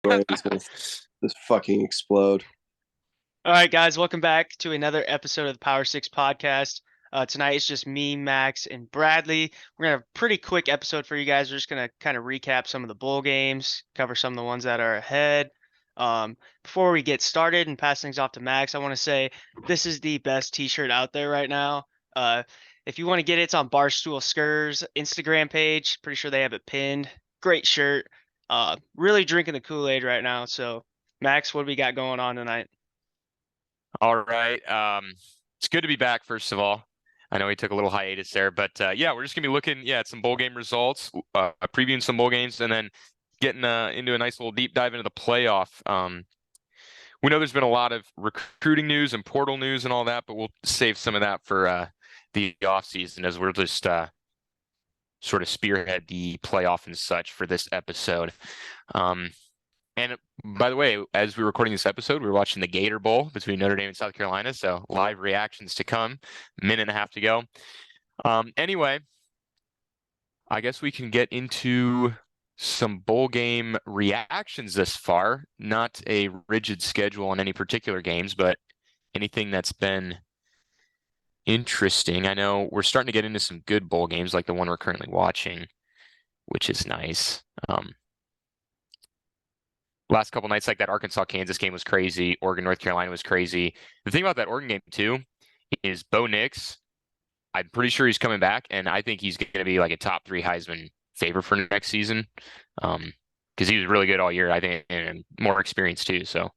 Brain's gonna just fucking explode. All right, guys, welcome back to another episode of the Power Six Podcast. Tonight it's just me, Max, and Bradley. We're gonna have a pretty quick episode for you guys. We're just gonna kind of recap some of the bowl games, cover some of the ones that are ahead. Before we get started and pass things off to Max, I want to say this is the best T-shirt out there right now. Uh, if you want to get it, it's on Barstool Skurs Instagram page. Pretty sure they have it pinned. Great shirt. Really drinking the Kool-Aid right now. So, Max, what do we got going on tonight? All right. It's good to be back, first of all. I know we took a little hiatus there, but yeah, we're just gonna be looking, at some bowl game results, previewing some bowl games, and then getting into a nice little deep dive into the playoff. We know there's been a lot of recruiting news and portal news and all that, but we'll save some of that for the off season as we're just sort of spearhead the playoff and such for this episode. And by the way, as we're recording this episode, we're watching the Gator Bowl between Notre Dame and South Carolina. So live reactions to come, minute and a half to go. Anyway, I guess we can get into some bowl game reactions this far. Not a rigid schedule on any particular games, but anything that's been interesting. I know we're starting to get into some good bowl games like the one we're currently watching, which is nice. Last couple nights, like that Arkansas Kansas game was crazy. Oregon North Carolina was crazy. The thing about that Oregon game too is Bo Nix. I'm pretty sure he's coming back, and I think he's going to be like a top 3 Heisman favorite for next season. Because he was really good all year, I think, and more experience too. So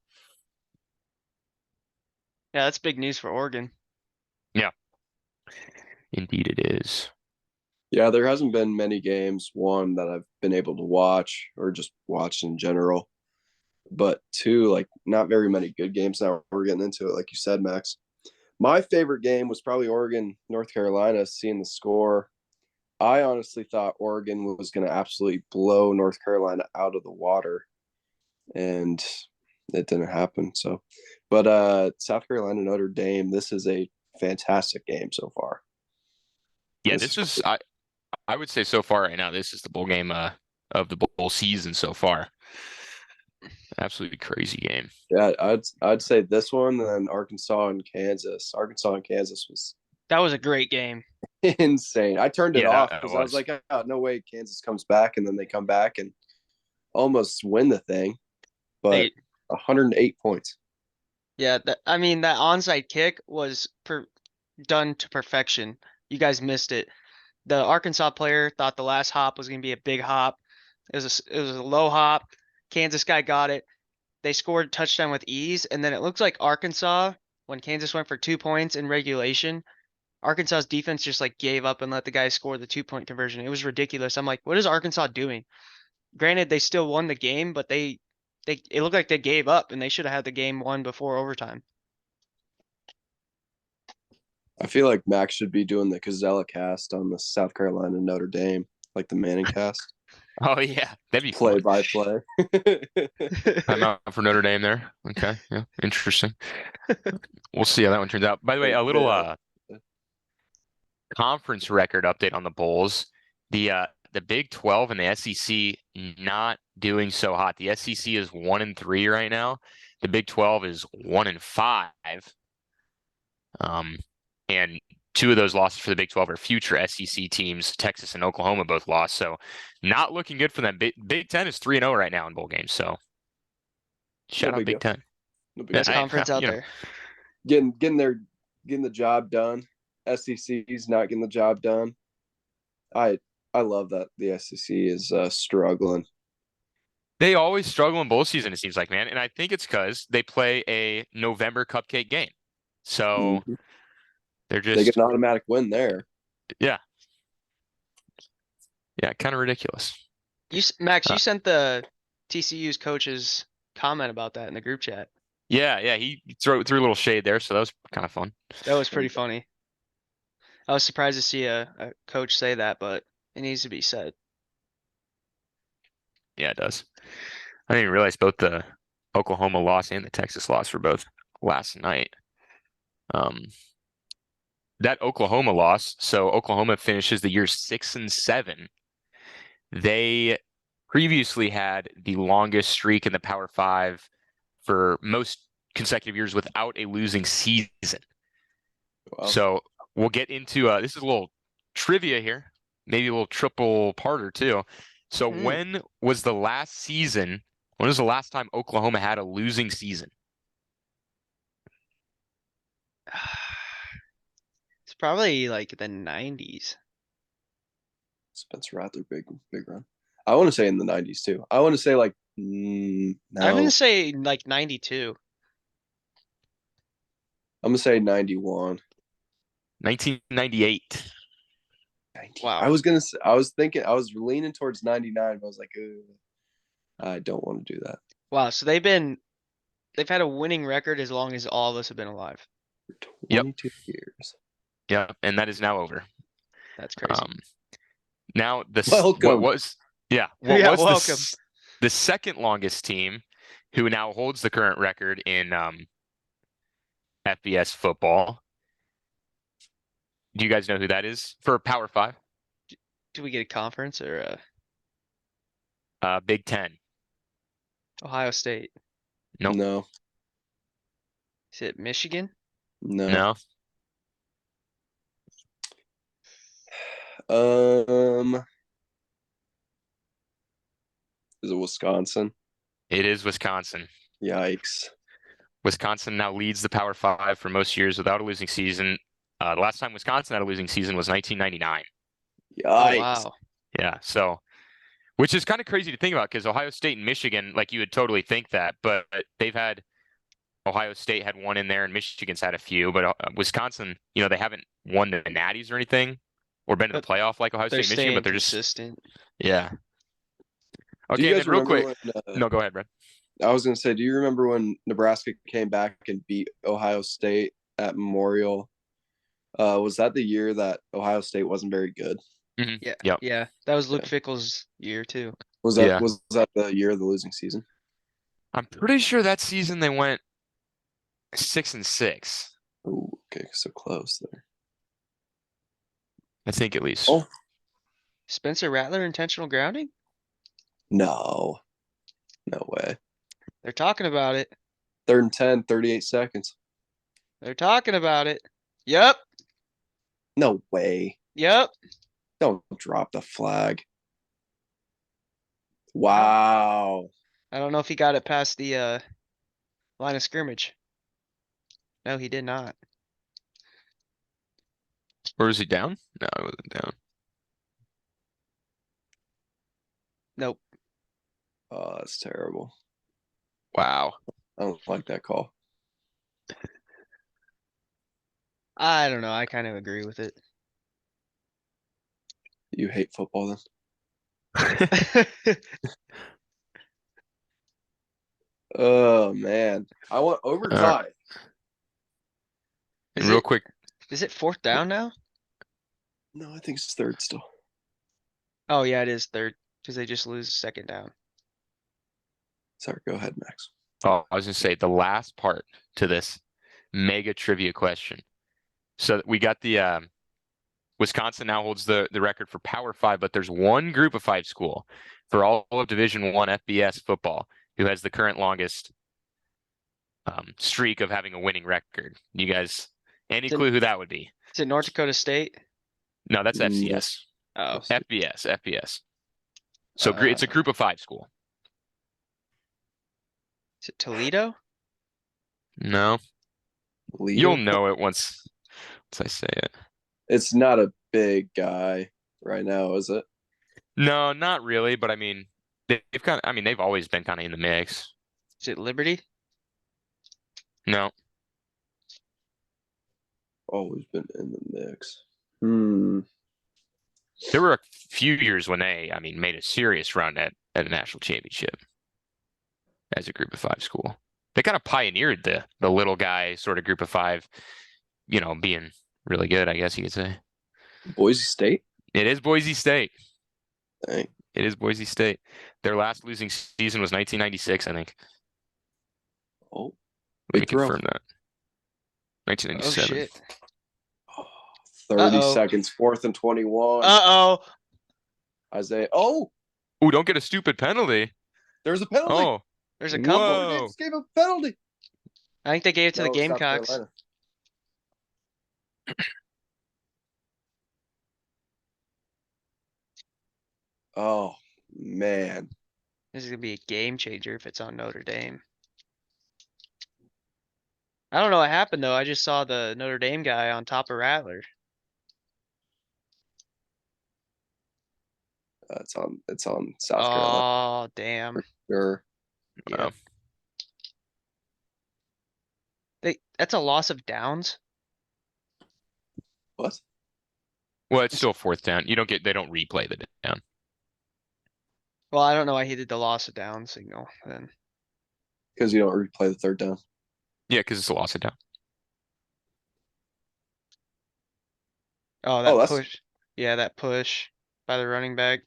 Yeah, that's big news for Oregon. yeah, indeed it is. Yeah, there hasn't been many games, one, that I've been able to watch or just watch in general. But two, like not very many good games now. We're getting into it, like you said, Max. My favorite game was probably Oregon, North Carolina, seeing the score. I honestly thought Oregon was going to absolutely blow North Carolina out of the water, and it didn't happen. So, but South Carolina, Notre Dame, this is a fantastic game so far. Yeah, This this is is I would say so far right now, this is the bowl game of the bowl season so far. Absolutely crazy game. Yeah, I'd say this one, and then Arkansas and Kansas. Arkansas and Kansas was That was a great game. insane. I turned it Yeah, off that because I was was. like, oh, no way Kansas comes back, and then they come back and almost win the thing, but They, 108 points. yeah, I mean that onside kick was done to perfection. You guys missed it. The Arkansas player thought the last hop was going to be a big hop. It was a low hop. Kansas guy got it. They scored a touchdown with ease, and then it looks like Arkansas, when Kansas went for 2 points in regulation, Arkansas's defense just like gave up and let the guy score the 2 point conversion. It was ridiculous. I'm like, what is Arkansas doing? Granted, they still won the game, but they it looked like they gave up and they should have had the game won before overtime. I feel like Max should be doing the Cazella cast on the South Carolina Notre Dame, like the Manning cast, Oh yeah, that'd be play fun. by play. I'm out for Notre Dame there. Okay, yeah, interesting. We'll see how that one turns out. By the way, a little Yeah. conference record update on the Bulls. The Big 12 and the SEC not doing so hot. The SEC is 1-3 right now. The Big 12 is 1-5. And two of those losses for the Big 12 are future SEC teams. Texas and Oklahoma both lost. So not looking good for them. Big 10 is 3-0 right now in bowl games. So No shout out big Big deal. 10. No big Yeah, Best deal. conference out you know, there. Getting the job done. SEC's not getting the job done. I I love that the SEC is struggling. they always struggle in bowl season, it seems like, man. And I think it's because they play a November cupcake game. So Mhm. they're They get just, an automatic win there. yeah, yeah, kind of ridiculous. Max, Uh, you sent the TCU's coach's comment about that in the group chat. yeah, he threw a little shade there, so that was kind of fun. That was pretty funny. I was surprised to see a coach say that, but it needs to be said. Yeah, it does. I didn't even realize both the Oklahoma loss and the Texas loss were both last night. Um, that Oklahoma loss, so Oklahoma finishes the year 6-7. They previously had the longest streak in the Power Five for most consecutive years without a losing season. Wow. So we'll get into this is a little trivia here, maybe a little triple parter too. So when was the last season? When was the last time Oklahoma had a losing season? It's probably like the 90s. Spencer Rattler, big run. I want to say in the 90s too. I want to say like I'm no. gonna say like 92. I'm gonna say 91. 1998. 90. Wow. I was gonna say, I was thinking, I was leaning towards 99, but I was like, I don't want to do that. Wow, so they've had a winning record as long as all of us have been alive. For Yep. 22 years. Yeah, and that is now over. That's crazy. Now Welcome. what was Yeah, was welcome. the second longest team who now holds the current record in FBS football? Do you guys know who that is for Power Five? Do we get a conference or Big Ten. Ohio State? Nope. No. Is it Michigan? No. No. Is it Wisconsin? It is Wisconsin. Yikes. Wisconsin now leads the Power Five for most years without a losing season. The last time Wisconsin had a losing season was 1999. Yikes. Oh, wow. Yeah, so which is kind of crazy to think about because Ohio State and Michigan, like you would totally think that, but they've had Ohio State had one in there and Michigan's had a few, but Wisconsin, they haven't won the Natties or anything or been in the playoff like Ohio They're State and Michigan, but they're consistent. Yeah. Do Okay, you and guys then real remember quick. when, No, go ahead, Brad. I was gonna say, do you remember when Nebraska came back and beat Ohio State at Memorial? Was that the year that Ohio State wasn't very good? Mhm. Yeah. Yep. Yeah. That was Luke Yeah. Fickle's year too. Was that Yeah. was that the year of the losing season? I'm pretty sure that season they went 6-6. Oh, okay, so close there. I think at least. Oh. Spencer Rattler intentional grounding? No way. They're talking about it. 3rd and 10, 38 seconds. They're talking about it. Yep. No way. Yep. Don't drop the flag. Wow. I don't know if he got it past the line of scrimmage. No, he did not. Or is he down? No, he wasn't down. Nope. Oh, that's terrible. Wow. I don't like that call. I don't know. I kind of agree with it. You hate football then? Oh man. I want overtime. And real quick. Is it 4th down now? No, I think it's 3rd still. Oh yeah, it is 3rd because they just lose 2nd down. Sorry, go ahead, Max. Oh, I was gonna say the last part to this mega trivia question. So we got the Wisconsin now holds the record for Power Five, but there's one Group of Five school for all of Division I FBS football who has the current longest streak of having a winning record. You guys, any clue who that would be? Is it North Dakota State? No, that's FCS. Oh, FBS. So it's a Group of Five school. is it Toledo? No, you'll know it once I say it. It's not a big guy right now, is it? No, not really. But I mean, they've always been kind of in the mix. Is it Liberty? No, Always been in the mix. there were a few years when they, made a serious run at a national championship as a Group of Five school. They kind of pioneered the little guy sort of Group of Five, being really good, I guess you could say. Boise State? It is Boise State. Dang. It is Boise State. Their last losing season was 1996, I think. Oh, Let me big throw. confirm that. 1997. Oh shit. 30 seconds, 4th and 21. Uh-oh. Isaiah. Oh, Ooh, don't get a stupid penalty. There's a penalty. Oh, There's a couple. Whoa. Notre Dame just gave a penalty. I think they gave it to the No, South Gamecocks. Carolina. Oh man. This is gonna be a game changer if it's on Notre Dame. I don't know what happened though. I just saw the Notre Dame guy on top of Rattler. It's on South Carolina. Oh, damn. Sure. Yeah. wow. That's a loss of downs. What? Well, it's still fourth down. They don't replay the down. Well, I don't know why he did the loss of down signal then. Because you don't replay the third down. Yeah, because it's a loss of down. Oh, that that's- push. Yeah, that push by the running back.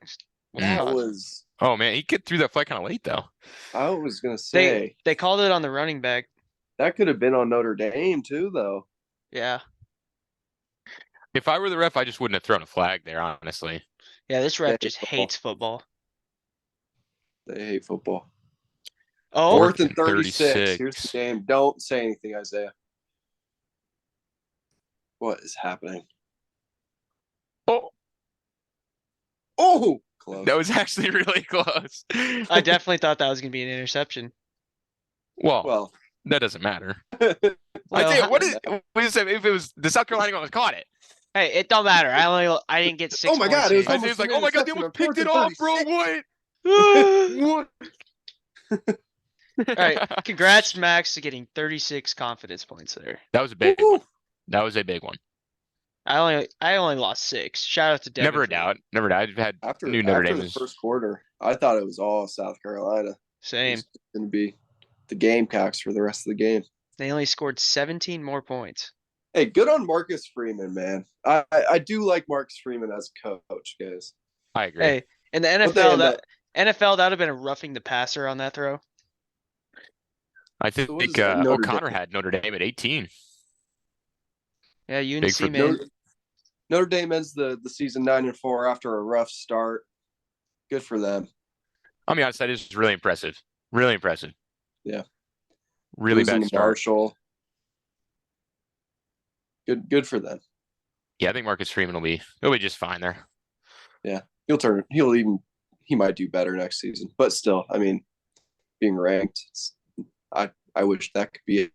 I Wow. was Oh man, he get through that flag kind of late though. gonna say They called it on the running back. that could have been on Notre Dame too, though. Yeah. If I were the ref, I just wouldn't have thrown a flag there, honestly. Yeah, this ref hate just football. hates football. They hate football. Oh, Fourth and 36. 36. Here's the game. Don't say anything, Isaiah. What is happening? Oh, Oh, close. that was actually really close. I definitely thought that was gonna be an interception. Well, Well, that doesn't matter. Well, Isaiah, what is? Wait a second. If it was the South Carolina guy caught it, Hey, it don't matter. I didn't get 6 Oh my points God, it was here. almost Isaiah's like, an "Oh my god, they interception almost on picked it 4th and off, bro! 36. What? What?" Alright, congrats, Max, to getting 36 confidence points there. That was a big Woo. one. That was a big one. I only lost 6. Shout out to Devin. Never a for- doubt. Never a doubt. I've had After, New Notre after Dame the is- first quarter, I thought it was all South Carolina. It Same. was going to be the Gamecocks for the rest of the game. They only scored 17 more points. Hey, good on Marcus Freeman, man. I do like Marcus Freeman as a coach, guys. I agree. Hey, in the But they NFL, end up- NFL, that would have been a roughing the passer on that throw. I think what is that, Notre O'Connor Dame? had Notre Dame at 18. Yeah, Big UNC, for man. Notre Dame ends the season 9-4 after a rough start. Good for them. I mean, honestly, that is really impressive. Really impressive. Yeah. Really Losing bad to start. Marshall. Good for them. Yeah, I think Marcus Freeman he'll be just fine there. He might do better next season. But still, I mean, being ranked, I wish that could be it.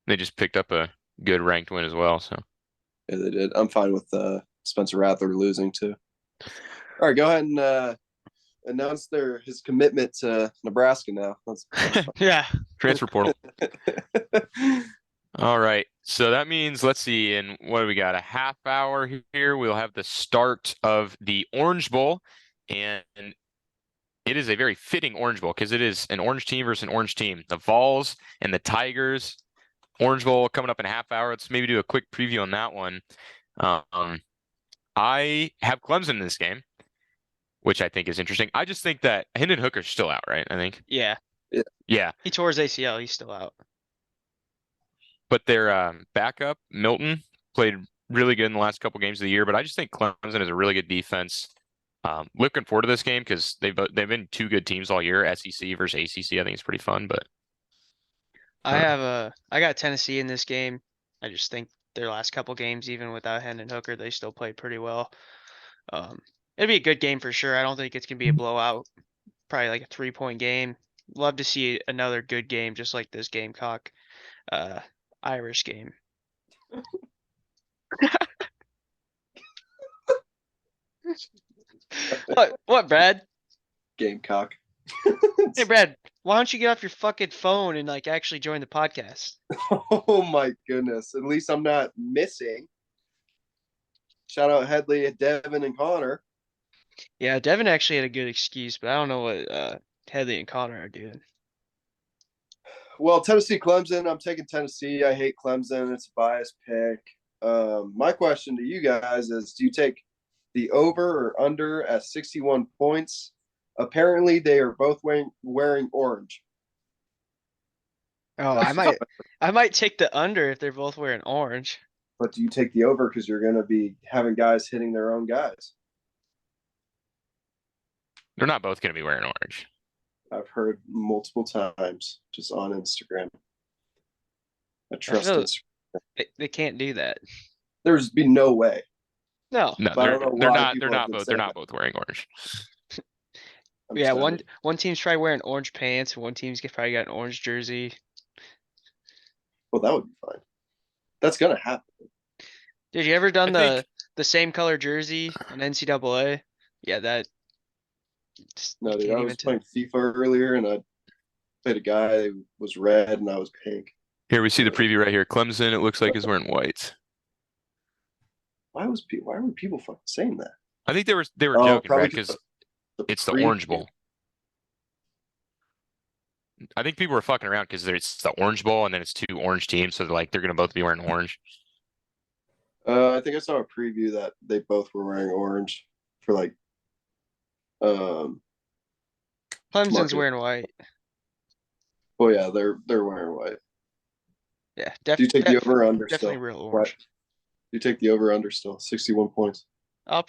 They just picked up a good ranked win as well. So Yeah, they did. I'm fine with Spencer Rattler losing too. All right, go ahead and announce his commitment to Nebraska now. Yeah. transfer portal. All right. So that means, let's see, in what do we got? A half hour here. We'll have the start of the Orange Bowl. And it is a very fitting Orange Bowl because it is an orange team versus an orange team. The Vols and the Tigers. Orange Bowl coming up in a half hour. Let's maybe do a quick preview on that one. I have Clemson in this game, which I think is interesting. I just think that Hendon Hooker's still out, right? I think. Yeah. Yeah. He tore his ACL. He's still out. But their backup, Milton, played really good in the last couple games of the year. But I just think Clemson is a really good defense. Looking forward to this game because they've been two good teams all year. SEC versus ACC, I think it's pretty fun. But I got Tennessee in this game. I just think their last couple games, even without Hendon Hooker, they still played pretty well. It'd be a good game for sure. I don't think it's gonna be a blowout. Probably like a 3-point game. Love to see another good game, just like this Gamecock, Irish game. What, Brad? Gamecock. Hey, Brad, why don't you get off your fucking phone and like actually join the podcast? Oh my goodness. At least I'm not missing. Shout out Headley, Devin, and Connor. Yeah, Devin actually had a good excuse, but I don't know what Headley and Connor are doing. Well, Tennessee, Clemson. I'm taking Tennessee. I hate Clemson. It's a biased pick. My question to you guys is, do you take the over or under at 61 points? Apparently, they are both wearing orange. Oh, I might take the under if they're both wearing orange. But do you take the over because you're going to be having guys hitting their own guys? They're not both going to be wearing orange. I've heard multiple times just on Instagram. I I trust feel Instagram. they can't do that. There's be no way. No. No, But I don't know they're why not. They're people have not been both. They're saying not both wearing orange. I'm Yeah, excited. one team's probably wearing orange pants, and one team's probably got an orange jersey. Well, that would be fine. That's gonna happen. Did you ever done I think the same color jersey in NCAA? Yeah, that. No, You dude, can't I even was playing FIFA earlier, and I played a guy who was red, and I was pink. here we see the preview right here. Clemson, it looks like is wearing white. Why were people fucking saying that? I think they were Oh, joking, probably right? Because it's the preview. Orange Bowl. I think people were fucking around because it's the Orange Bowl and then it's two orange teams, so they're gonna both be wearing orange. I think I saw a preview that they both were wearing orange for like um Clemson's market. wearing white. Oh yeah, they're wearing white. Yeah, Do you take the over or under definitely still? real What? orange. Do you take the over under still? 61 points. I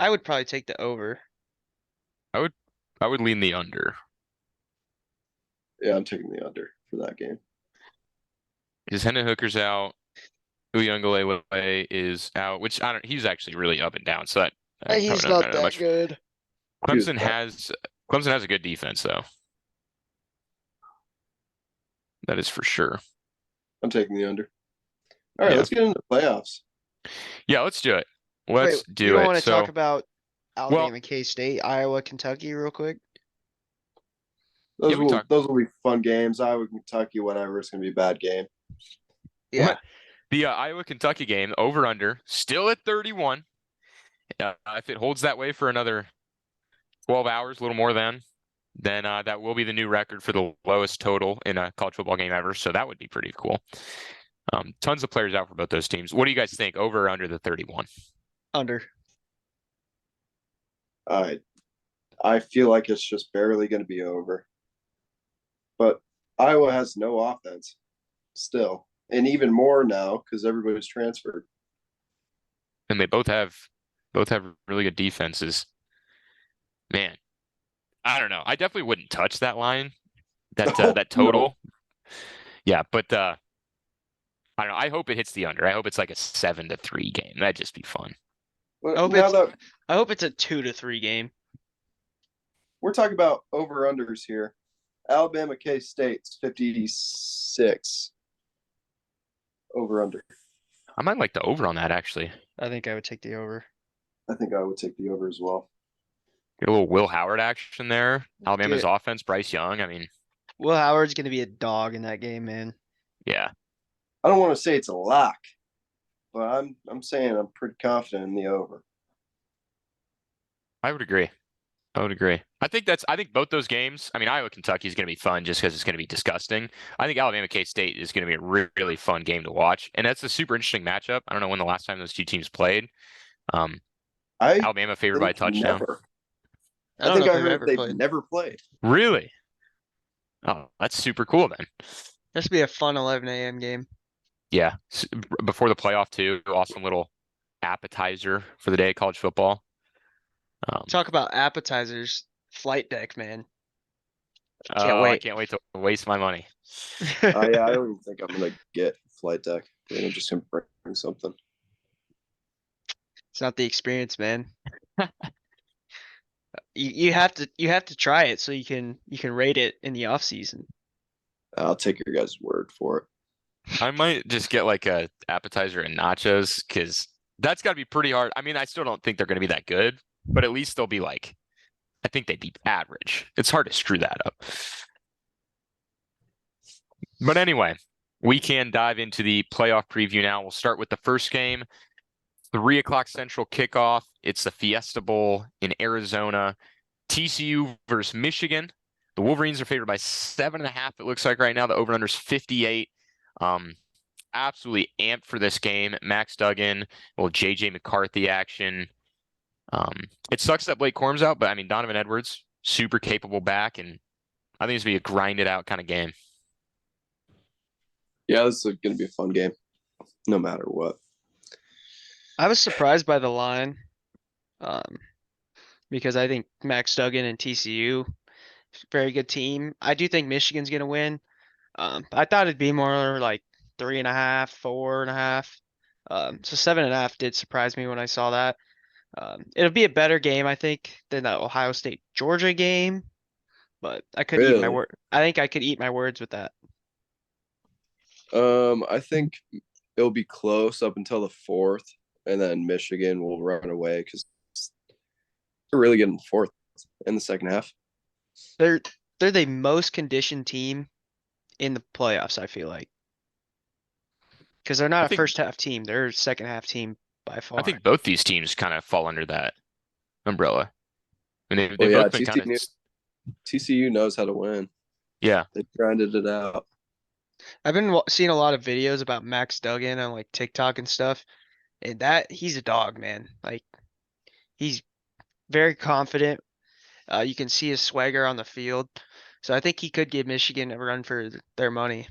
would probably take the over. I would lean the under. Yeah, I'm taking the under for that game. Because Hendon Hooker's out. Uyunglele is out, which I don't. He's actually really up and down. So that He's probably not matter that much. good. Clemson has a good defense though. That is for sure. I'm taking the under. All right, Yeah. let's get into the playoffs. Yeah, let's do it. Let's Wait, do you don't it. want to So talk about Alabama, K-State, Iowa, Kentucky real quick? Those Yeah, we talk- will be fun games. Iowa, Kentucky, whatever. It's gonna be a bad game. Yeah. the Iowa Kentucky game over under still at 31. If it holds that way for another 12 hours, a little more then that will be the new record for the lowest total in a college football game ever. So that would be pretty cool. Tons of players out for both those teams. What do you guys think? Over or under the 31? Under. I feel like it's just barely going to be over. But Iowa has no offense still, and even more now because everybody's transferred. And they both have really good defenses. Man, I don't know. I definitely wouldn't touch that line, that that total. No. Yeah, but I don't know. I hope it hits the under. I hope it's like a 7-3 game. That'd just be fun. But I hope now it's- that I hope it's a 2-3 game. we're talking about over unders here, Alabama K State's 56 over under. I might like the over on that actually. I think I would take the over. I think I would take the over as well. Get a little Will Howard action there. Alabama's Dude. offense, Bryce Young. I mean, Will Howard's gonna be a dog in that game, man. yeah. I don't want to say it's a lock, but I'm saying I'm pretty confident in the over. I would agree. I think both those games, I mean, Iowa Kentucky is going to be fun just because it's going to be disgusting. I think Alabama K State is going to be a really fun game to watch. And that's a super interesting matchup. I don't know when the last time those two teams played. Alabama favored by a think touchdown. never. I I don't think know I if they've heard ever they've played. never played. Really? Oh, that's super cool then. This would be a fun 11 a.m. game. Yeah. Before the playoff too. Awesome little appetizer for the day of college football. Talk about appetizers. Flight deck, man. I wait. can't wait to waste my money. Yeah, I don't even think I'm gonna get flight deck. I think I'm just gonna bring something. It's not the experience, man. You have to try it so you can rate it in the off season. I'll take your guys' word for it. I might just get like a appetizer and nachos because that's got to be pretty hard. I mean, I still don't think they're going to be that good, but at least they'll be like, I think they'd be average. It's hard to screw that up. But anyway, we can dive into the playoff preview now. We'll start with the first game, 3:00 Central kickoff. It's the Fiesta Bowl in Arizona. TCU versus Michigan. The Wolverines are favored by 7.5. It looks like right now the over/under is 58. Absolutely amped for this game. Max Duggan, little JJ McCarthy action. It sucks that Blake Corum's out, but I mean Donovan Edwards, super capable back, and I think it's gonna be a grinded out kind of game. Yeah, this is gonna be a fun game, no matter what. I was surprised by the line. because I think Max Duggan and TCU, very good team. I do think Michigan's gonna win. I thought it'd be more like 3.5, 4.5. So 7.5 did surprise me when I saw that. It'll be a better game, I think, than the Ohio State Georgia game, but I could eat my Really? word. I think I could eat my words with that. I think it'll be close up until the fourth, and then Michigan will run away because they're really getting fourth in the second half. They're they're the most conditioned team in the playoffs, I feel like. Because they're I not a think first half team, they're a second half team by I far. think both these teams kind of fall under that umbrella. I mean, they've Well, yeah, both been kind of TCU knows how to win. yeah. They grinded it out. I've been seeing a lot of videos about Max Duggan on like TikTok and stuff, and that he's a dog, man. Like he's very confident. You can see his swagger on the field. So I think he could give Michigan a run for their money.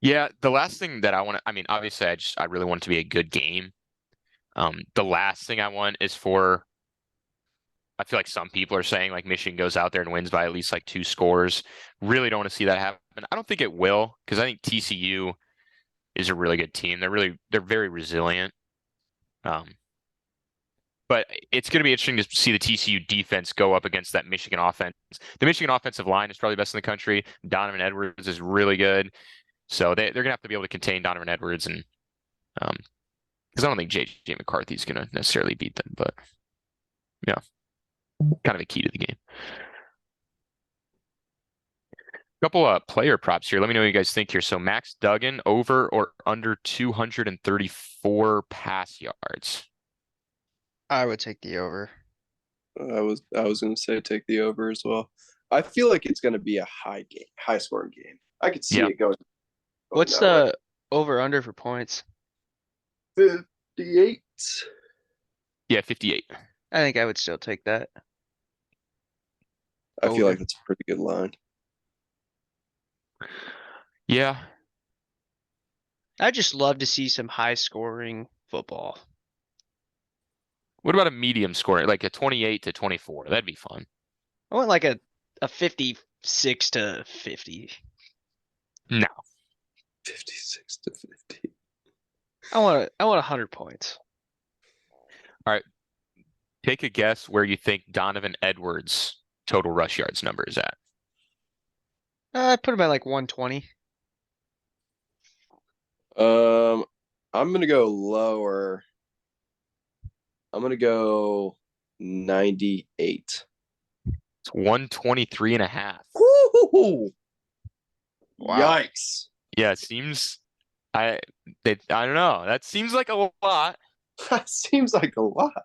Yeah, the last thing that I want to, I mean, obviously I really want it to be a good game. The last thing I want is for, I feel like some people are saying like Michigan goes out there and wins by at least like 2 scores. Really don't want to see that happen. I don't think it will because I think TCU is a really good team. They're very resilient. But it's going to be interesting to see the TCU defense go up against that Michigan offense. The Michigan offensive line is probably best in the country. Donovan Edwards is really good. So they're going to have to be able to contain Donovan Edwards and because I don't think JJ McCarthy is going to necessarily beat them, but yeah, kind of a key to the game. Couple player props here. Let me know what you guys think here. So Max Duggan over or under 234 pass yards. I would take the over. I was gonna say take the over as well. I feel like it's gonna be a high scoring game. I could see Yeah. it going. What's that the over under for points? way. 58? Yeah, 58. I think I would still take that. I feel Over. like that's a pretty good line. Yeah. I just love to see some high scoring football. What about a medium score, like a 28 to 24? That'd be fun. I want like a 56 to 50. No. 56 to 50. I want 100 points. Take a guess where you think Donovan Edwards' total rush yards number is at. I put him at like 120. I'm gonna go lower. I'm gonna go 98. It's 123 and a half. Woo! Wow. Yikes. Yeah, it seems I don't know. That seems like a lot. That seems like a lot.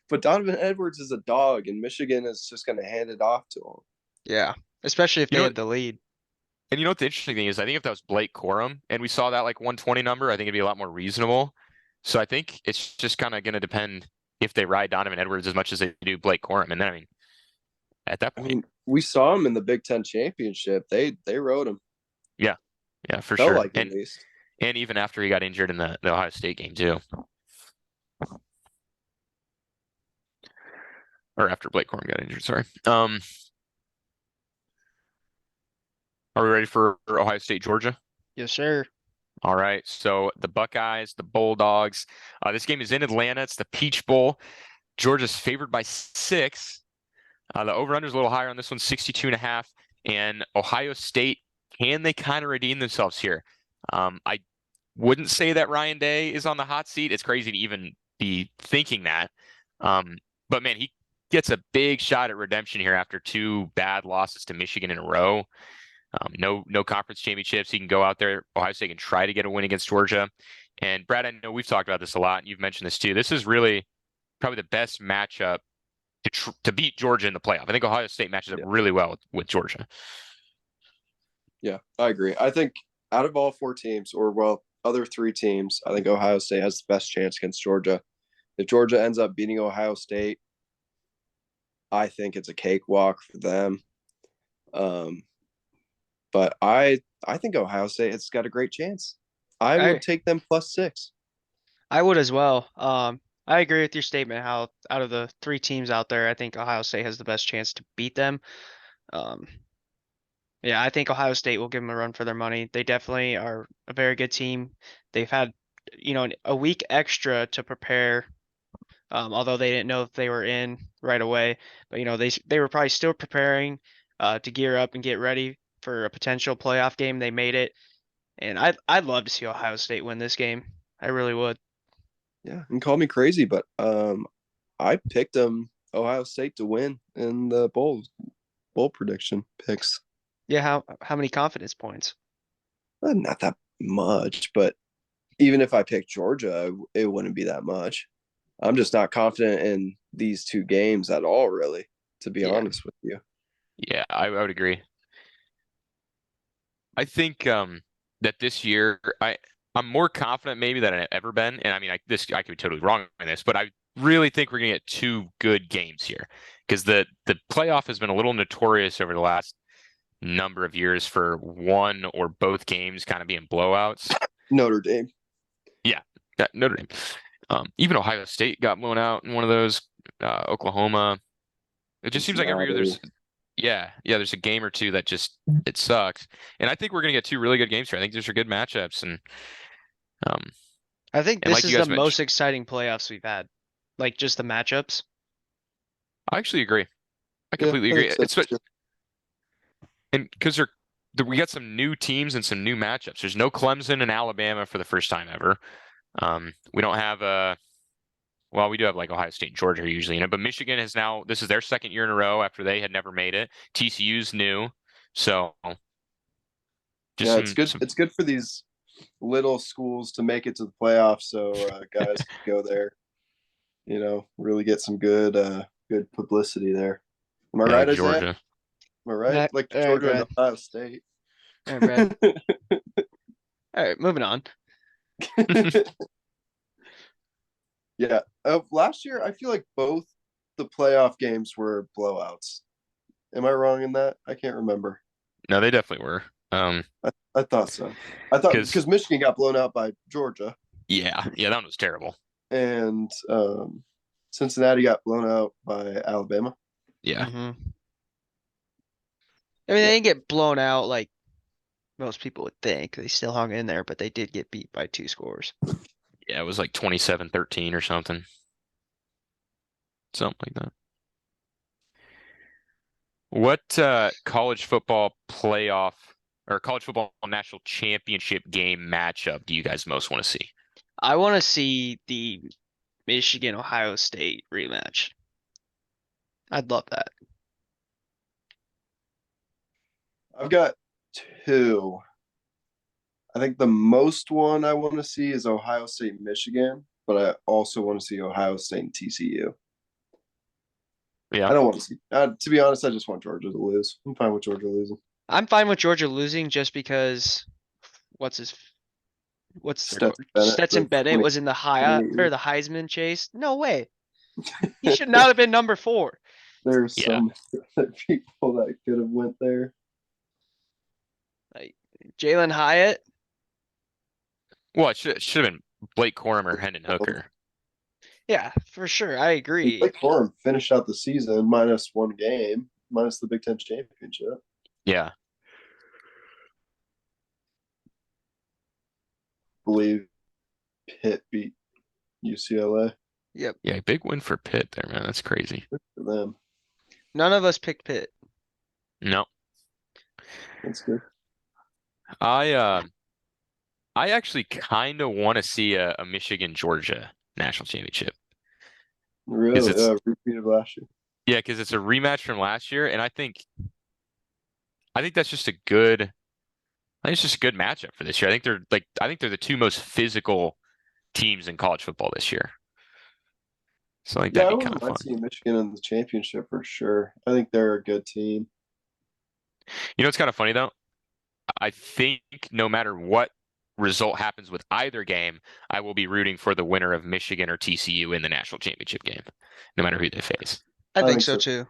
But Donovan Edwards is a dog, and Michigan is just going to hand it off to him. Yeah. Especially if You they know had what- the lead. And you know what the interesting thing is? I think if that was Blake Corum and we saw that like 120 number, I think it'd be a lot more reasonable. So I think it's just kind of going to depend if they ride Donovan Edwards as much as they do Blake Corum. And then, I mean, at that I point, mean, we saw him in the Big Ten championship. They rode him. yeah, for Felt sure. like at least. And even after he got injured in the Ohio State game too. Or after Blake Corum got injured, sorry. Are we ready for Ohio State, Georgia? Yes, sir. All right. So the Buckeyes, the Bulldogs. This game is in Atlanta. It's the Peach Bowl. Georgia's favored by 6. The over-under is a little higher on this one, 62.5. And Ohio State, can they kind of redeem themselves here? I wouldn't say that Ryan Day is on the hot seat. It's crazy to even be thinking that. But man, he gets a big shot at redemption here after 2 bad losses to Michigan in a row. No conference championships. He can go out there. Ohio State can try to get a win against Georgia. And Brad, I know we've talked about this a lot, and you've mentioned this too. This is really probably the best matchup to beat Georgia in the playoff. I think Ohio State matches up really well with Georgia. Yeah, I agree. I think out of all 4 teams, or well, other 3 teams, I think Ohio State has the best chance against Georgia. If Georgia ends up beating Ohio State, I think it's a cakewalk for them. But I think Ohio State has got a great chance. I would take them +6. I would as well. I agree with your statement. How out of the three teams out there, I think Ohio State has the best chance to beat them. Um, yeah, I think Ohio State will give them a run for their money. They definitely are a very good team. They've had, a week extra to prepare. Although they didn't know if they were in right away, but they were probably still preparing to gear up and get ready for a potential playoff game. They made it, and I'd love to see Ohio State win this game. I really would. Yeah, and call me crazy, but I picked them Ohio State to win in the bowl prediction picks. Yeah, how many confidence points? Not that much, but even if I picked Georgia, it wouldn't be that much. I'm just not confident in these two games at all, really, to be Yeah. honest with you. Yeah, I would agree. I think that this year I'm more confident maybe than I've ever been. And I mean, I could be totally wrong on this, but I really think we're gonna get two good games here because the playoff has been a little notorious over the last number of years for one or both games kind of being blowouts. Notre Dame. Yeah, Notre Dame. Even Ohio State got blown out in one of those. Oklahoma. It just seems like every year there's there's a game or two that just it sucks. And I think we're gonna get two really good games here. I think these are good matchups and um I think and this like you is the guys most mentioned, exciting playoffs we've had. Like just the matchups. I actually agree. I Yeah, completely I think agree. so. And because we got some new teams and some new matchups. There's no Clemson and Alabama for the first time ever. We don't have well, we do have like Ohio State and Georgia usually in it, but Michigan has now this is their second year in a row after they had never made it. TCU's new. So just Yeah, it's good. some It's good for these little schools to make it to the playoffs, so guys can go there. Really get some good publicity there. Am I right, Isaiah? Georgia. Am I right? All Like right, Georgia and Brad. Ohio State. All right, Brad. All right, moving on. Yeah. Last year, I feel like both the playoff games were blowouts. Am I wrong in that? I can't remember. No, they definitely were. I thought so. I thought Because because Michigan got blown out by Georgia yeah, that one was terrible. and Cincinnati got blown out by Alabama. Yeah, I mean, they didn't get blown out like most people would think. They still hung in there, but they did get beat by 2 scores. yeah, it was like 27-13 or something like that. What college football playoff or college football national championship game matchup do you guys most want to see? I want to see the Michigan Ohio State rematch. I'd love that. I've got two. I think the most one I want to see is Ohio State, Michigan, but I also want to see Ohio State and TCU. Yeah, I don't want to see. To be honest, I just want Georgia to lose. I'm fine with Georgia losing. I'm fine with Georgia losing just because what's his what's their Stetson Bennett, Stetson the Bennett 20, was in the 28 the Heisman chase. No way. He should not have been number 4. There's yeah. some people that could have went there. Like Jalen Hyatt. Well, it should have been Blake Corum or Hendon Hooker. Yeah, for sure. I agree. Blake Corum finished out the season minus one game, minus the Big Ten championship. Yeah, I believe Pitt beat UCLA Yep. yeah, big win for Pitt there, man. That's crazy. for them. None of us picked Pitt. No, That's good. I actually kind of want to see a Michigan Georgia national championship. Really, it's repeat of last year. Yeah, because it's a rematch from last year, and I think that's just a good. I think it's just a good matchup for this year. I think they're the two most physical teams in college football this year. So I think Yeah, I that'd be kind wouldn't of mind fun. seeing Michigan in the championship for sure. I think they're a good team. You know, it's kind of funny though. I think no matter what result happens with either game, I will be rooting for the winner of Michigan or TCU in the national championship game, no matter who they face. I I think think so so. too.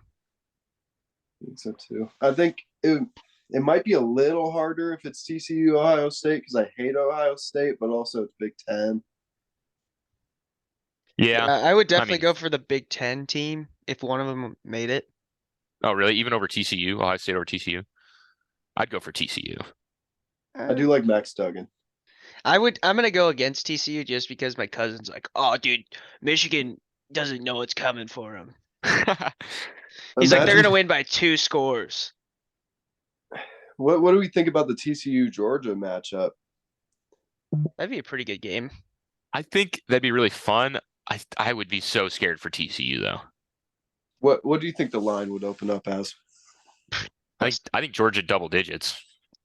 I think so too. I think it might be a little harder if it's TCU Ohio State because I hate Ohio State, but also it's Big Ten. Yeah. I would I definitely mean, go for the Big Ten team if one of them made it. oh, really? Even over TCU, Ohio State over TCU? I'd go for TCU. I do like Max Duggan. I'm gonna go against TCU just because my cousin's like, oh, dude, Michigan doesn't know what's coming for him. He's like, they're Imagine gonna win by 2 scores. what do we think about the TCU Georgia matchup? That'd be a pretty good game. I think that'd be really fun. I would be so scared for TCU though. What do you think the line would open up as? I think Georgia double digits.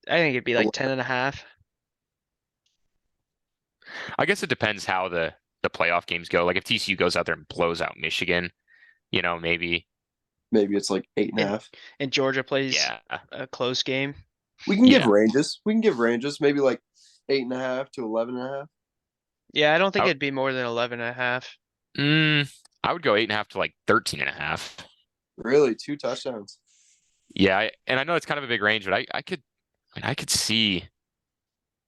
I think it'd be like 10.5. I guess it depends how the playoff games go. Like if TCU goes out there and blows out Michigan, maybe. Maybe it's like 8.5. And Georgia plays Yeah. a close game. We can give Yeah. ranges. We can give ranges. Maybe like 8.5 to 11.5. Yeah, I don't think I- it'd be more than 11.5. I would go 8.5 to like 13.5. Really, 2 touchdowns. Yeah, and I know it's kind of a big range, but I could see.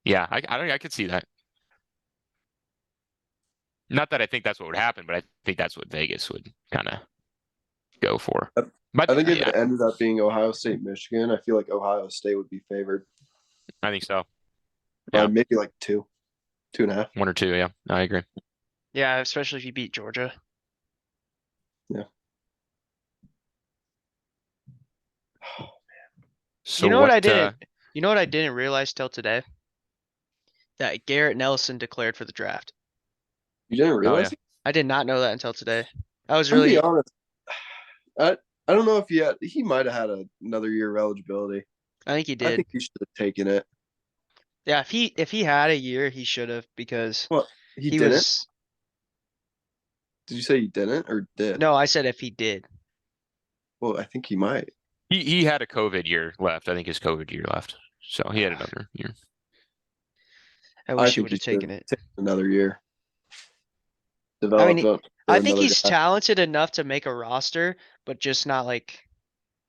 Yeah, I could see that. Not that I think that's what would happen, but I think that's what Vegas would kind of go for. But I think if yeah, it ended up being Ohio State, Michigan, I feel like Ohio State would be favored I think so. by Yeah. maybe like 2.5. 1 or 2. Yeah, I agree. Yeah, especially if you beat Georgia. So You know what I what? didn't you know what I didn't realize till today? That Garrett Nelson declared for the draft. You didn't Oh, realize? yeah. I did not know that until today. I was To be really honest, I don't know if he might have had another year of eligibility. I think he I did. think he should have taken it. Yeah, if he had a year, he should have because Well, he he didn't. was Did you say he didn't or did? No, I said if he did. Well, I think he might. He had a COVID year left. I think his COVID year left. So he had another year. I I wish he think would he have taken should it. take another year. I Develop mean, up. I think he's talented enough to make a roster, but just not like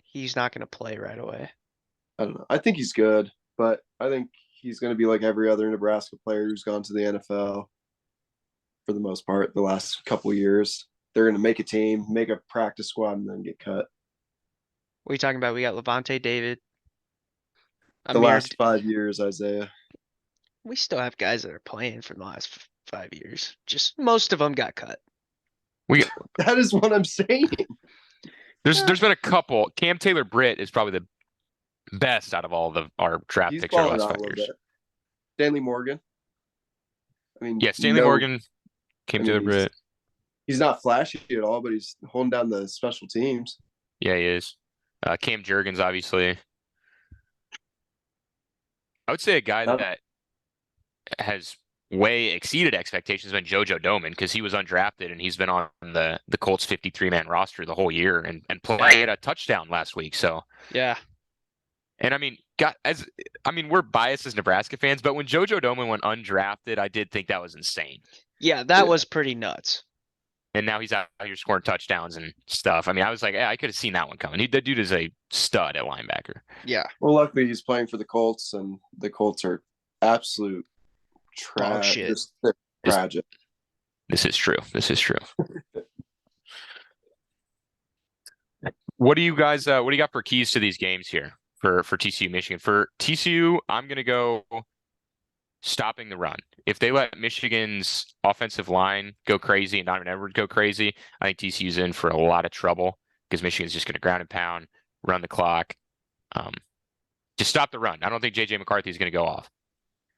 he's not gonna play right away. I don't know. I think he's good, but I think he's going to be like every other Nebraska player who's gone to the NFL for the most part the last couple of years. They're going to make a team, make a practice squad, and then get cut. What are you talking about? We got Levante David. The Amir, last 5 years, Isaiah. we still have guys that are playing for the last 5 years. Just most of them got cut. That is what I'm saying. There's been a couple. Cam Taylor Britt is probably the best out of all of our draft He's picks over the balling last out a 5 little years. bit. Stanley Morgan. I mean, Yeah, Stanley Morgan, Cam Taylor Britt. He's not flashy at all, but he's holding down the special teams. Yeah, he is. Cam Jurgens, obviously. I would say a guy that has way exceeded expectations has been JoJo Doman because he was undrafted and he's been on the Colts 53-man roster the whole year and played a touchdown last week. So Yeah. and I mean, we're biased as Nebraska fans, but when JoJo Doman went undrafted, I did think that was insane. Yeah, that was pretty nuts. And now he's out here scoring touchdowns and stuff. I mean, I was like, yeah, I could have seen that one coming. That dude is a stud at linebacker. Yeah. Well, luckily he's playing for the Colts, and the Colts are absolute trash. shit. Just they're tragic. This is true. This is true. What do you guys? What do you got for keys to these games here for TCU Michigan? For TCU, I'm gonna go stopping the run. If they let Michigan's offensive line go crazy and Donovan Edwards go crazy, I think TCU's in for a lot of trouble because Michigan's just going to ground and pound, run the clock. Just stop the run. I don't think JJ McCarthy is going to go off.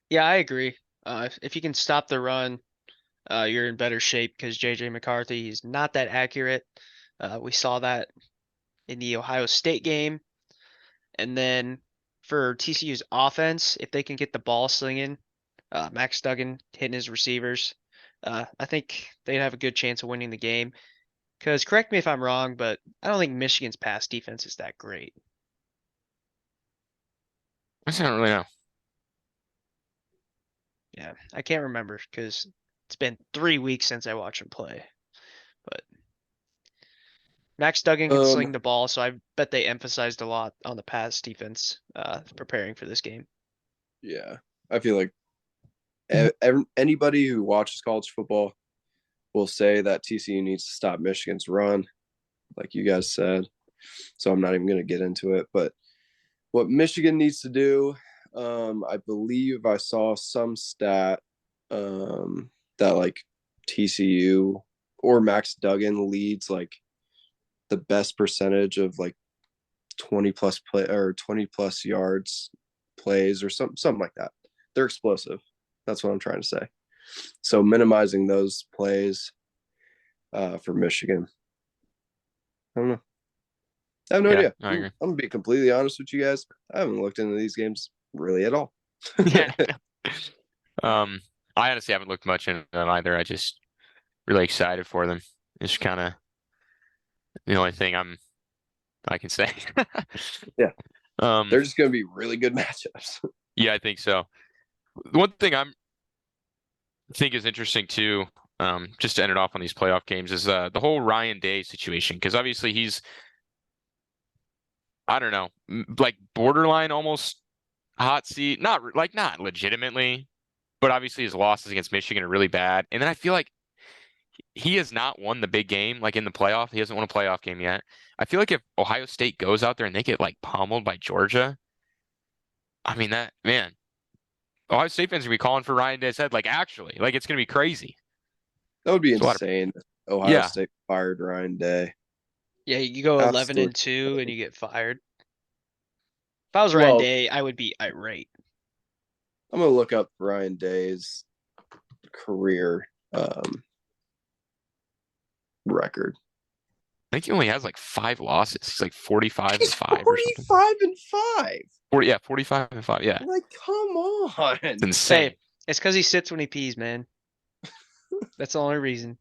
Yeah, I agree. If you can stop the run, you're in better shape because JJ McCarthy is not that accurate. We saw that in the Ohio State game. And then for TCU's offense, if they can get the ball slinging, Max Duggan hitting his receivers, I think they'd have a good chance of winning the game. Because correct me if I'm wrong, but I don't think Michigan's pass defense is that great. I don't really know. Yeah, I can't remember because it's been 3 weeks since I watched him play. But Max Duggan can sling the ball, so I bet they emphasized a lot on the pass defense, preparing for this game. Yeah, I feel like anybody who watches college football will say that TCU needs to stop Michigan's run, like you guys said. So I'm not even going to get into it. But what Michigan needs to do, I believe I saw some stat that like TCU or Max Duggan leads like the best percentage of like 20 plus play or 20 plus yards plays or something like that. They're explosive. That's what I'm trying to say. So minimizing those plays for Michigan. I don't know. I have no Yeah, idea. I agree. I'm gonna be completely honest with you guys. I haven't looked into these games really at all. Yeah. I honestly haven't looked much into them either. I just really excited for them. It's kind of the only thing I can say. Yeah. Um, They're just gonna be really good matchups. yeah, I think so. The one thing think is interesting too, just to end it off on these playoff games is the whole Ryan Day situation. Because obviously he's, I don't know, like borderline almost hot seat, not legitimately, but obviously his losses against Michigan are really bad. And then I feel like he has not won the big game, like in the playoff. He hasn't won a playoff game yet. I feel like if Ohio State goes out there and they get like pummeled by Georgia, I mean that man, Ohio State fans are gonna be calling for Ryan Day's head. Like actually, like it's gonna be crazy. That would be It's a lot of, insane. If Ohio yeah, State fired Ryan Day. Yeah, you go 11 Absolutely. and 2 and you get fired. If I was Ryan Well, Day, I would be irate. I'm gonna look up Ryan Day's career record. I think he only has like 5 losses. He's like 45 and 5 or something. 45-5. 40, yeah, 45 and 5. Yeah, Like, come on. it's insane. Hey, it's because he sits when he pees, man. That's the only reason.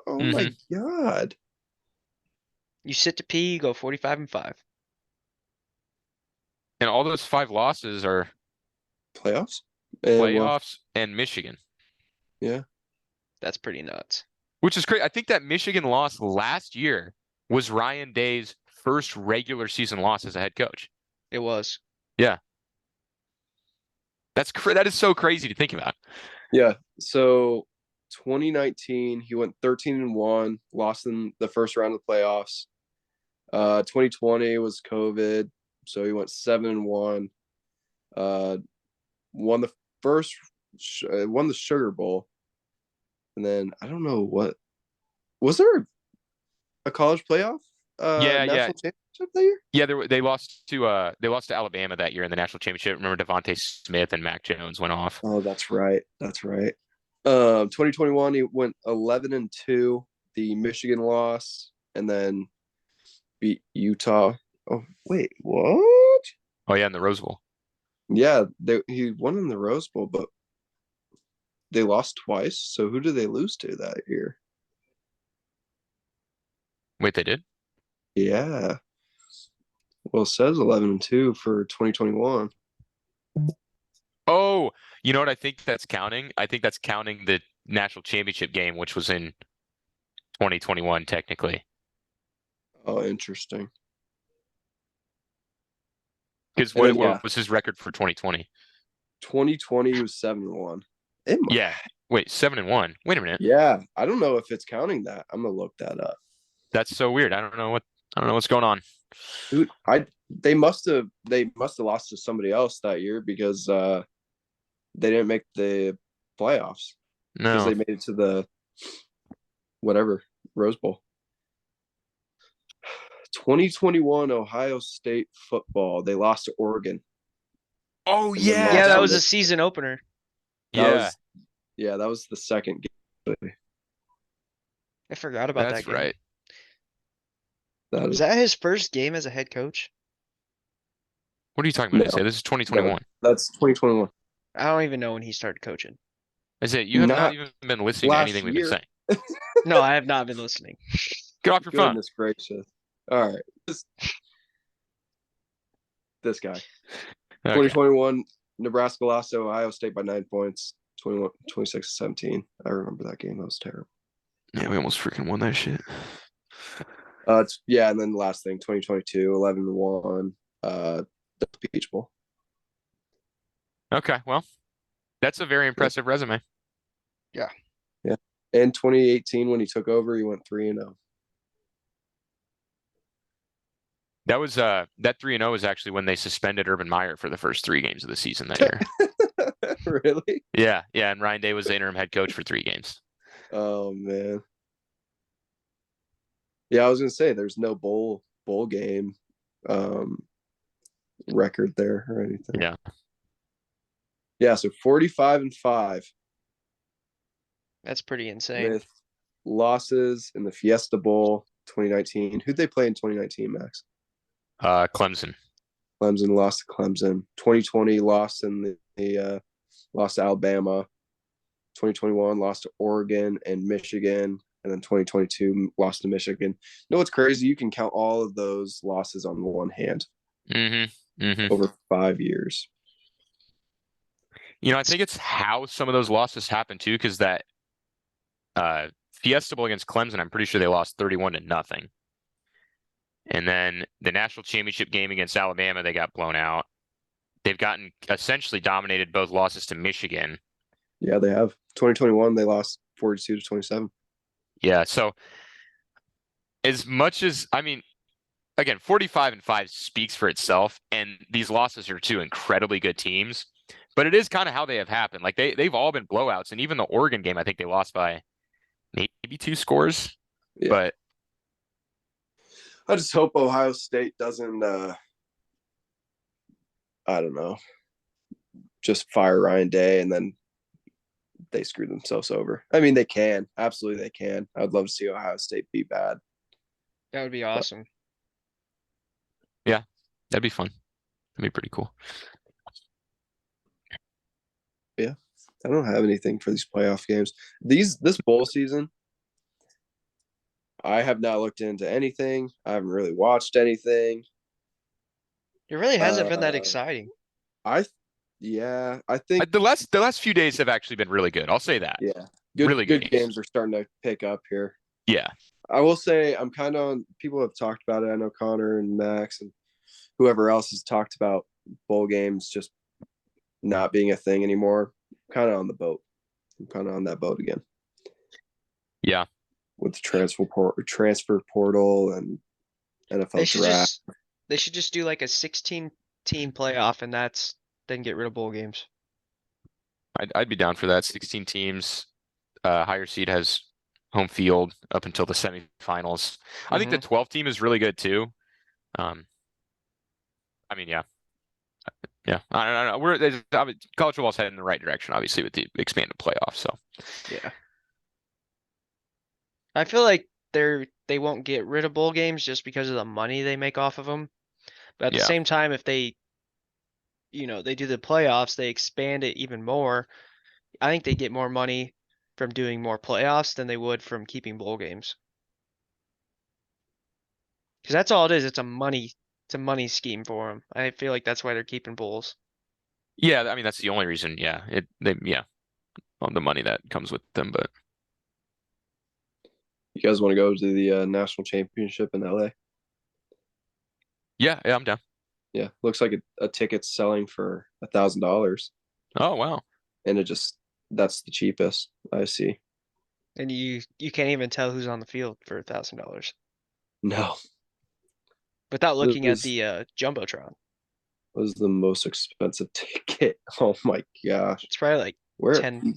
Oh my god. You sit to pee, you go 45 and 5. And all those 5 losses are Playoffs? And well, playoffs and Michigan, yeah. That's pretty nuts. which is great. I think that Michigan loss last year was Ryan Day's first regular season loss as a head coach. It was. Yeah. That is so crazy to think about. Yeah. So 2019, he went 13-1, lost in the first round of the playoffs. 2020 was COVID, so he went 7-1. Won the won the Sugar Bowl, and then I don't know what was there a college playoff national championship that year? Yeah, they lost to Alabama that year in the national championship. Remember Devontae Smith and Mac Jones went off. Oh, that's right. 2021 he went 11-2, the Michigan loss, and then beat Utah. Oh, wait, what? Oh yeah, in the Rose Bowl. Yeah, he won in the Rose Bowl, but they lost twice. So who did they lose to that year? Wait, they did? Yeah. Well, it says 11-2 for 2021. Oh, you know what I think that's counting? I think that's counting the national championship game, which was in 2021, technically. Oh, interesting. Because And then, what was his record for 2020? 2020 he was 7-1. Yeah. Wait, 7-1. Wait a minute. Yeah, I don't know if it's counting that. I'm gonna look that up. That's so weird. I don't know what's going on. Dude, they must have lost to somebody else that year because they didn't make the playoffs because No. they made it to the whatever Rose Bowl. 2021 Ohio State football. They lost to Oregon. Oh And then yeah. lost Yeah, that to was the- a season opener. that was the second game. I forgot about that That's game. right. That Was is, that his first game as a head coach? What are you talking about? No. Isaiah? This is 2021. that's 2021. I don't even know when he started coaching. Isaiah, you have not Not even been listening to last anything we've been year. saying. No, I have not been listening. Get off your phone. Goodness gracious. All right. This guy. Okay. 2021 Nebraska lost to Ohio State by 9 points. 26-17. I remember that game. That was terrible. Yeah, we almost freaking won that shit. And then the last thing, 2022, 11-1, the Peach Bowl. Okay, well, that's a very impressive resume. And 2018 when he took over, he went 3-0. That was that 3-0 was actually when they suspended Urban Meyer for the first 3 games of the season that year. Really? Yeah, and Ryan Day was the interim head coach for 3 games. Oh man. Yeah, I was gonna say there's no bowl game record there or anything. Yeah. Yeah, so 45-5 That's pretty insane. with losses in the Fiesta Bowl 2019. Who'd they play in 2019, Max? Clemson. Clemson lost to Clemson. 2020 lost in the lost to Alabama. 2021 lost to Oregon and Michigan. And then 2022 lost to Michigan. You know what's crazy? You can count all of those losses on one hand over 5 years. You know, I think it's how some of those losses happen too, because that Fiesta Bowl against Clemson, I'm pretty sure they lost 31-0. And then the national championship game against Alabama, they got blown out. They've gotten essentially dominated both losses to Michigan. Yeah, they have. 2021, they lost 42-27. Yeah, so as much as, I mean, again, 45-5 speaks for itself, and these losses are two incredibly good teams, but it is kind of how they have happened. Like they've all been blowouts, and even the Oregon game, I think they lost by maybe 2 scores. Yeah. But I just hope Ohio State doesn't I don't know, just fire Ryan Day and then they screw themselves over. I mean, they can. Absolutely they can. I would love to see Ohio State be bad. That would be awesome. Yeah, that'd be fun. That'd be pretty cool. Yeah. I don't have anything for these playoff games. This bowl season, I have not looked into anything. I haven't really watched anything. It really hasn't been that Uh, exciting. I think The last few days have actually been really good. I'll say that. yeah. Really good Good games. games are starting to pick up here. Yeah. I will say I'm kind of on. People have talked about it. I know Connor and Max and whoever else has talked about bowl games just not being a thing anymore. Kind of on the boat. I'm kind of on that boat again Yeah. with the transfer portal and NFL draft. They should just do like a 16 team playoff and then get rid of bowl games. I'd be down for that. 16 teams, higher seed has home field up until the semifinals. I think the 12 team is really good too. I mean, yeah. Yeah, I don't know. College football's heading in the right direction, obviously, with the expanded playoffs. So, Yeah. I feel like they won't get rid of bowl games just because of the money they make off of them. But at the Yeah. same time, if they do the playoffs, they expand it even more. I think they get more money from doing more playoffs than they would from keeping bowl games. Because that's all it is. It's a money scheme for them. I feel like that's why they're keeping bowls. yeah, I mean, that's the only reason. Yeah, on the money that comes with them. But You guys want to go to the national championship in LA? yeah, I'm down. Yeah, looks like a ticket's selling for $1,000, Oh, wow. and that's the cheapest I see. And you can't even tell who's on the field for $1,000 No, without looking at is- the Jumbotron. was the most expensive ticket. Oh my gosh, It's probably like where 10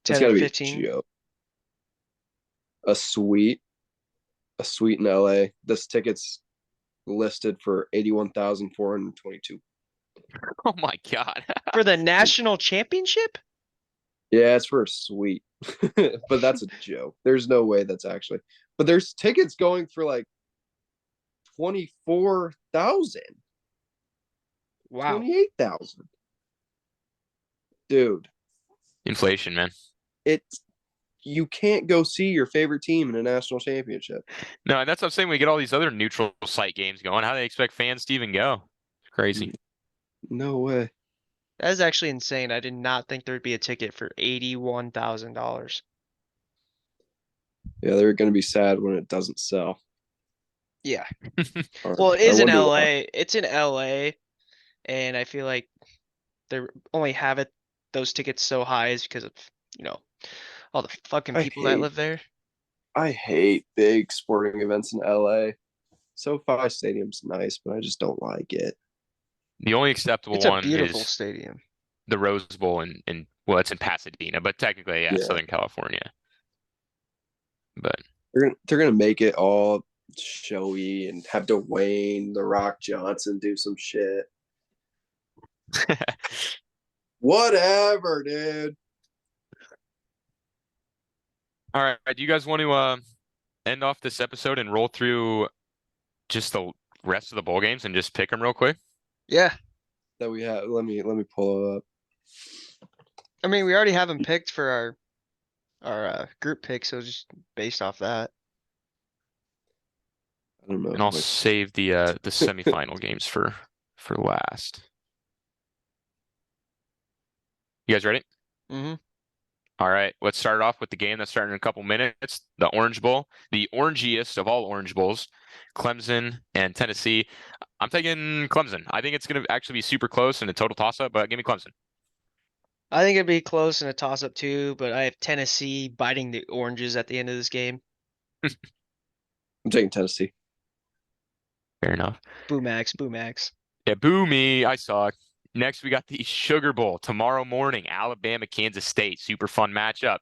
it's gotta or be 15. a joke. A suite in LA. This ticket's listed for 81,422. Oh my God. For the national championship? Yeah, it's for a suite, but that's a joke. There's no way that's actually. But there's tickets going for like 24,000, Wow. 28,000. Dude, Inflation, man. you can't go see your favorite team in a national championship. No, and that's what I'm saying. We get all these other neutral site games going. How do they expect fans to even go? It's crazy. No way. That is actually insane. I did not think there'd be a ticket for $81,000. Yeah, they're going to be sad when it doesn't sell. Yeah. Or Well, it I is in wonder why. LA. It's in LA, and I feel like they only have those tickets so high is because of, All the fucking I people that hate- live there. I hate big sporting events in LA. SoFi Stadium's nice, but I just don't like it. The only acceptable It's a one beautiful is stadium. the Rose Bowl in well, it's in Pasadena, but technically, yeah, Yeah. Southern California. But They're gonna make it all showy and have Dwayne the Rock Johnson do some shit. Whatever, dude. all right, do you guys want to end off this episode and roll through just the rest of the bowl games and just pick them real quick? Yeah. That we have. Let me pull it up. I mean, we already have them picked for our group pick, so just based off that. I don't know. And I'll like- save the semifinal games for last. You guys ready? Mm-hmm. All right, let's start off with the game that's starting in a couple minutes. The Orange Bowl, the orangiest of all Orange Bowls, Clemson and Tennessee. I'm taking Clemson. I think it's going to actually be super close in a total toss-up, but give me Clemson. I think it'd be close in a toss-up too, but I have Tennessee biting the oranges at the end of this game. I'm taking Tennessee. Fair enough. Boo Max, Boo Max. Yeah, boo me. I suck. Next, we got the Sugar Bowl tomorrow morning. Alabama, Kansas State. Super fun matchup.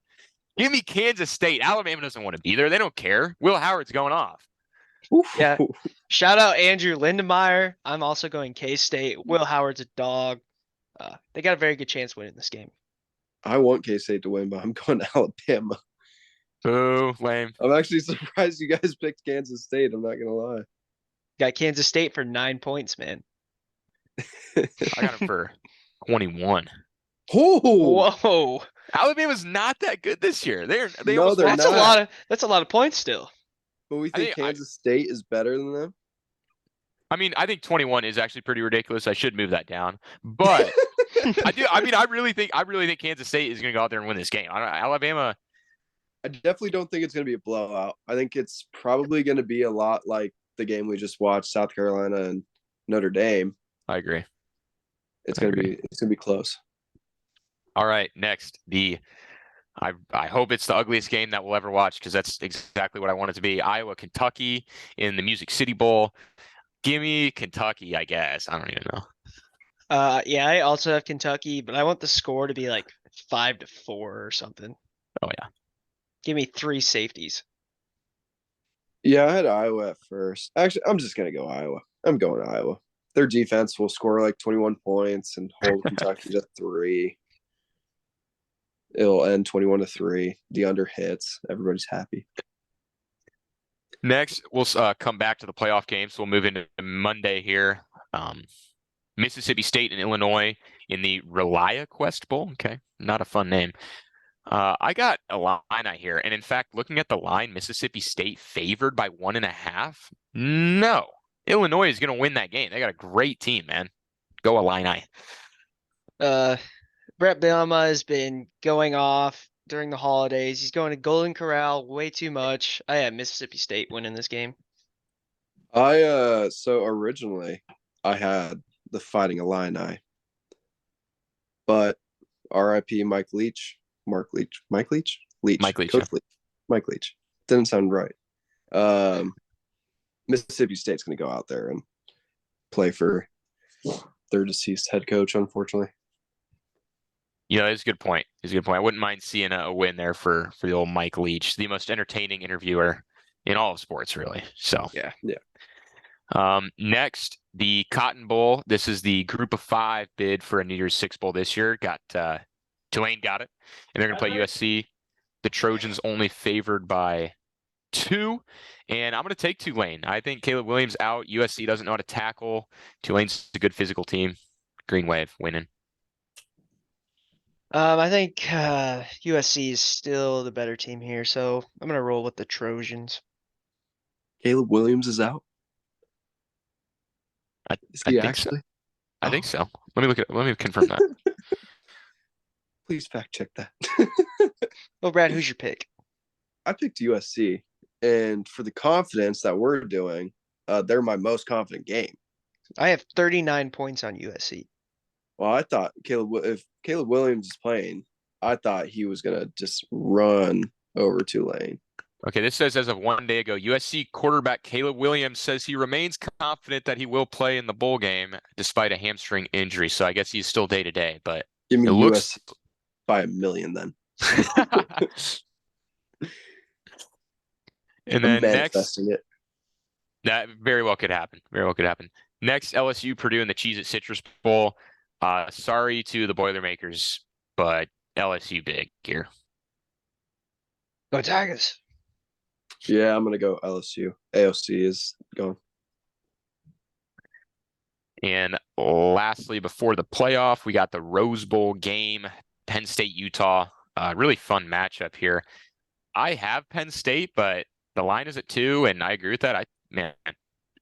Give me Kansas State. Alabama doesn't want to be there. They don't care. Will Howard's going off. Yeah. Shout out Andrew Lindemeyer. I'm also going K-State. Will Howard's a dog. They got a very good chance winning this game. I want K-State to win, but I'm going to Alabama. Boo, lame. I'm actually surprised you guys picked Kansas State. I'm not gonna lie. Got Kansas State for 9 points, man. I got him for 21. Oh, Whoa. Alabama's not that good this year. They No, almost they're lost. not. That's a lot of points still. but we I think think Kansas State is better than them. I mean, I think 21 is actually pretty ridiculous. I should move that down. But I do. I mean, I really think Kansas State is going to go out there and win this game. Alabama. I definitely don't think it's going to be a blowout. I think it's probably going to be a lot like the game we just watched, South Carolina and Notre Dame. I agree. It's I going to agree. be close. All right, next I hope it's the ugliest game that we'll ever watch because that's exactly what I want it to be. Iowa, Kentucky in the Music City Bowl. Give me Kentucky, I guess. I don't even know. Yeah, I also have Kentucky, but I want the score to be like 5-4 or something. Oh yeah. Give me 3 safeties. Yeah, I had Iowa at first. Actually, I'm just going to go Iowa. I'm going Iowa. Their defense will score like 21 points and hold Kentucky to 3. It'll end 21-3. The under hits. Everybody's happy. Next, we'll come back to the playoff games. We'll move into Monday here. Mississippi State and Illinois in the ReliaQuest Bowl. Okay, not a fun name. I got Illini here, and in fact, looking at the line, Mississippi State favored by 1.5. No, Illinois is going to win that game. They got a great team, man. Go Illini. Brett Bielema has been going off during the holidays. He's going to Golden Corral way too much. I have Mississippi State winning this game. So originally I had the Fighting Illini, but R.I.P. Mike Leach, Coach Leach. Mike Leach. Didn't sound right. Mississippi State's going to go out there and play for their deceased head coach, unfortunately. Yeah, that's a good point. It's a good point. I wouldn't mind seeing a win there for the old Mike Leach, the most entertaining interviewer in all of sports, really. So Yeah. Next, the Cotton Bowl. This is the Group of 5 bid for a New Year's Six Bowl this year. Tulane got it, and they're going to play USC. The Trojans only favored by 2, and I'm going to take Tulane. I think Caleb Williams out. USC doesn't know how to tackle. Tulane's a good physical team. Green Wave winning. I think USC is still the better team here, so I'm gonna roll with the Trojans. Caleb Williams is out. Is I he think actually? so. I think so. Let me confirm that. Please fact check that. Well, Brad, who's your pick? I picked USC, and for the confidence that we're doing, they're my most confident game. I have 39 points on USC. Well, I thought if Caleb Williams is playing, I thought he was gonna just run over Tulane. Okay, this says as of 1 day ago, USC quarterback Caleb Williams says he remains confident that he will play in the bowl game despite a hamstring injury. So I guess he's still day to day, but Give me it looks. USC by 1,000,000 then. And I'm then next, manifesting it. that very well could happen. Very well could happen. Next, LSU Purdue in the Cheez-It Citrus Bowl. Sorry to the Boilermakers, but LSU big here. Go Tigers. Yeah, I'm gonna go LSU. AOC is going. And lastly, before the playoff, we got the Rose Bowl game, Penn State, Utah. Really fun matchup here. I have Penn State, but the line is at 2, and I agree with that. Man,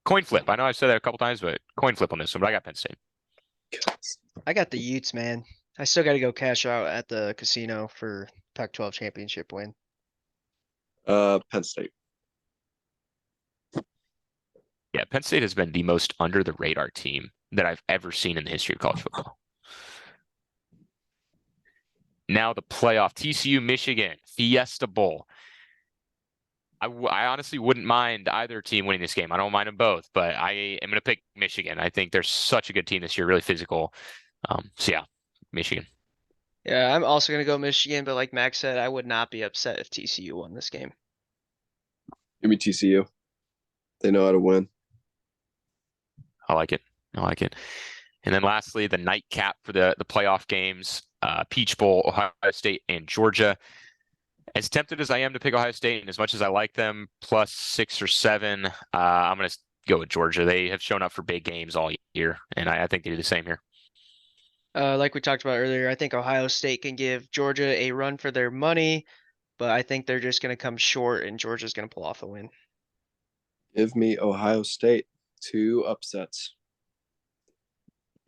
coin flip. I know I've said that a couple times, but coin flip on this one. But I got Penn State. I got the Utes, man. I still got to go cash out at the casino for Pac-12 championship win. Penn State. Yeah, Penn State has been the most under the radar team that I've ever seen in the history of college football. Now the playoff, TCU, Michigan, Fiesta Bowl. I honestly wouldn't mind either team winning this game. I don't mind them both, but I am going to pick Michigan. I think they're such a good team this year, really physical. So yeah, Michigan. Yeah, I'm also going to go Michigan, but like Max said, I would not be upset if TCU won this game. Give me TCU. They know how to win. I like it. I like it. And then lastly, the nightcap for the playoff games, Peach Bowl, Ohio State, and Georgia. As tempted as I am to pick Ohio State, and as much as I like them, plus 6 or 7, I'm going to go with Georgia. They have shown up for big games all year, and I think they do the same here. Like we talked about earlier, I think Ohio State can give Georgia a run for their money, but I think they're just going to come short, and Georgia's going to pull off a win. Give me Ohio State. 2 upsets.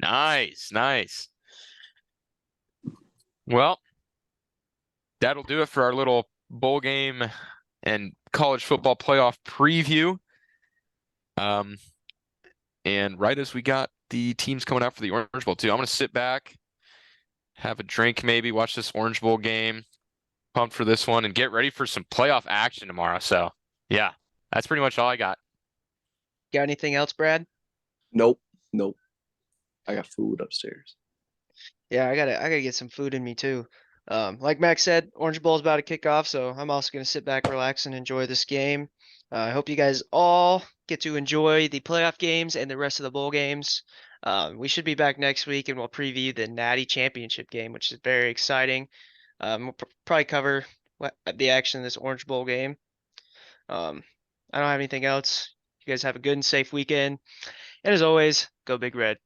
Nice, nice. Well, that'll do it for our little bowl game and college football playoff preview. And right as we got the teams coming out for the Orange Bowl too, I'm going to sit back, have a drink maybe, watch this Orange Bowl game, pumped for this one, and get ready for some playoff action tomorrow. So yeah, that's pretty much all I got. Got anything else, Brad? Nope. I got food upstairs. Yeah, I gotta get some food in me too. Like Max said, Orange Bowl is about to kick off, so I'm also gonna sit back, relax, and enjoy this game. I hope you guys all get to enjoy the playoff games and the rest of the bowl games. We should be back next week, and we'll preview the Natty Championship game, which is very exciting. We'll probably cover the action in this Orange Bowl game. I don't have anything else. You guys have a good and safe weekend. And as always, go Big Red.